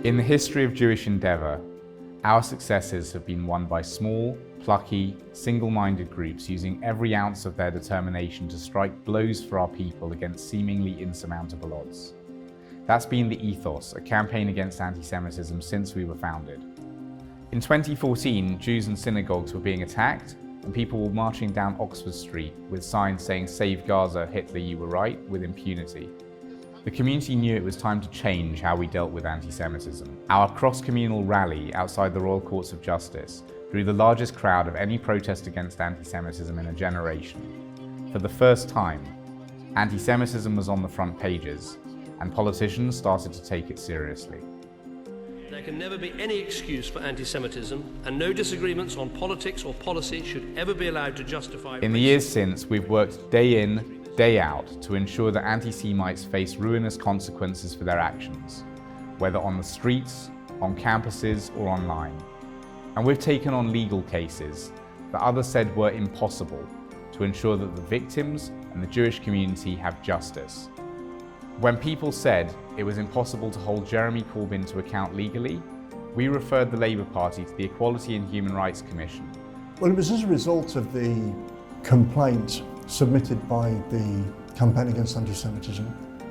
In the history of Jewish endeavour, our successes have been won by small, plucky, single-minded groups using every ounce of their determination to strike blows for our people against seemingly insurmountable odds. That's been the ethos, a campaign against anti-Semitism since we were founded. In 2014, Jews and synagogues were being attacked, and people were marching down Oxford Street with signs saying "Save Gaza, Hitler, you were right," with impunity. The community knew it was time to change how we dealt with anti-Semitism. Our cross-communal rally outside the Royal Courts of Justice drew the largest crowd of any protest against anti-Semitism in a generation. For the first time, anti-Semitism was on the front pages, and politicians started to take it seriously. There can never be any excuse for anti-Semitism, and no disagreements on politics or policy should ever be allowed to justify. In the years since, we've worked day in, day out to ensure that anti-Semites face ruinous consequences for their actions, whether on the streets, on campuses, or online. And we've taken on legal cases that others said were impossible to ensure that the victims and the Jewish community have justice. When people said it was impossible to hold Jeremy Corbyn to account legally, we referred the Labour Party to the Equality and Human Rights Commission. Well, it was as a result of the complaint submitted by the Campaign Against Antisemitism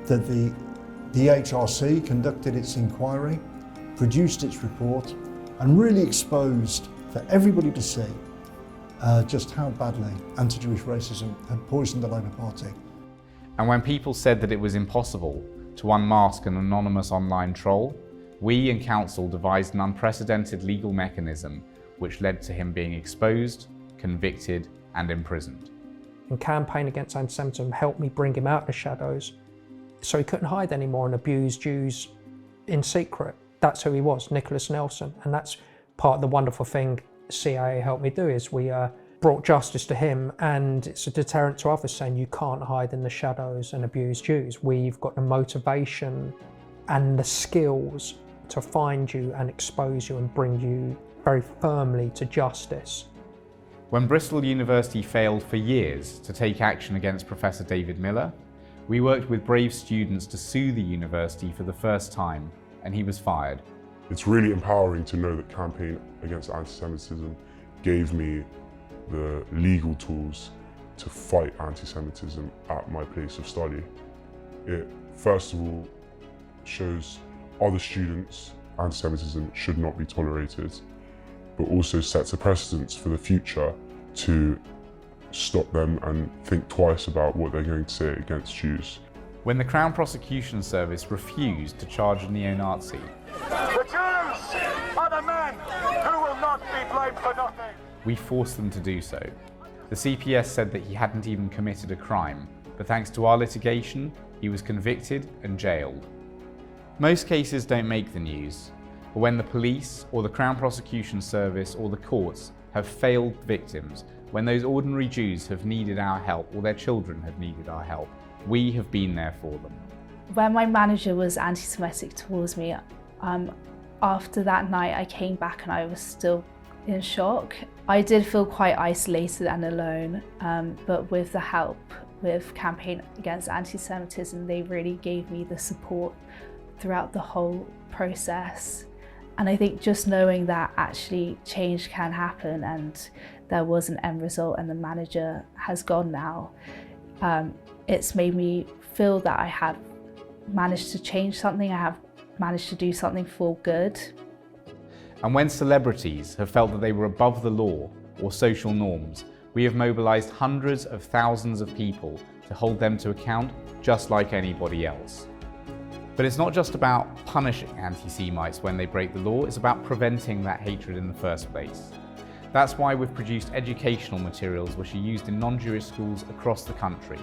that the HRC conducted its inquiry, produced its report, and really exposed for everybody to see just how badly anti-Jewish racism had poisoned the Labour Party. And when people said that it was impossible to unmask an anonymous online troll, we and Council devised an unprecedented legal mechanism which led to him being exposed, convicted, and imprisoned. And Campaign Against Antisemitism helped me bring him out of the shadows so he couldn't hide anymore and abuse Jews in secret. That's who he was, Nicholas Nelson. And that's part of the wonderful thing CIA helped me do, is we brought justice to him, and it's a deterrent to others saying you can't hide in the shadows and abuse Jews. We've got the motivation and the skills to find you and expose you and bring you very firmly to justice. When Bristol University failed for years to take action against Professor David Miller, we worked with brave students to sue the university for the first time, and he was fired. It's really empowering to know that Campaign Against Antisemitism gave me the legal tools to fight anti-Semitism at my place of study. It, first of all, shows other students anti-Semitism should not be tolerated, but also sets a precedent for the future to stop them and think twice about what they're going to say against Jews. When the Crown Prosecution Service refused to charge a neo-Nazi, the Jews are the men who will not be blamed for nothing. We forced them to do so. The CPS said that he hadn't even committed a crime, but thanks to our litigation, he was convicted and jailed. Most cases don't make the news, but when the police or the Crown Prosecution Service or the courts have failed victims, when those ordinary Jews have needed our help or their children have needed our help, we have been there for them. When my manager was anti-Semitic towards me, after that night I came back and I was still in shock. I did feel quite isolated and alone, but with the help with Campaign Against Anti-Semitism, they really gave me the support throughout the whole process. And I think just knowing that actually change can happen and there was an end result and the manager has gone now, it's made me feel that I have managed to change something, I have managed to do something for good. And when celebrities have felt that they were above the law or social norms, we have mobilised hundreds of thousands of people to hold them to account just like anybody else. But it's not just about punishing anti-Semites when they break the law, it's about preventing that hatred in the first place. That's why we've produced educational materials which are used in non-Jewish schools across the country,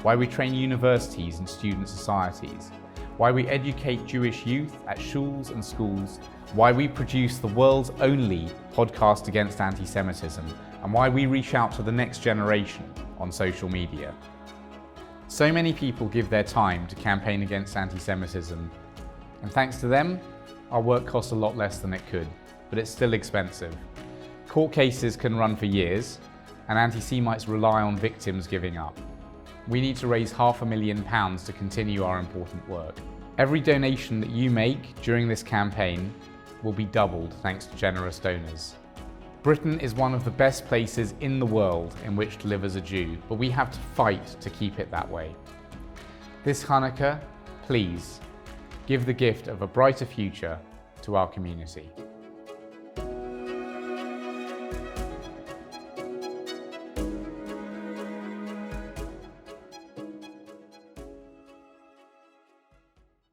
why we train universities and student societies, why we educate Jewish youth at shuls and schools, why we produce the world's only podcast against anti-Semitism, and why we reach out to the next generation on social media. So many people give their time to campaign against anti-Semitism, and thanks to them, our work costs a lot less than it could, but it's still expensive. Court cases can run for years, and anti-Semites rely on victims giving up. We need to raise £500,000 to continue our important work. Every donation that you make during this campaign will be doubled thanks to generous donors. Britain is one of the best places in the world in which to live as a Jew, but we have to fight to keep it that way. This Hanukkah, please, give the gift of a brighter future to our community.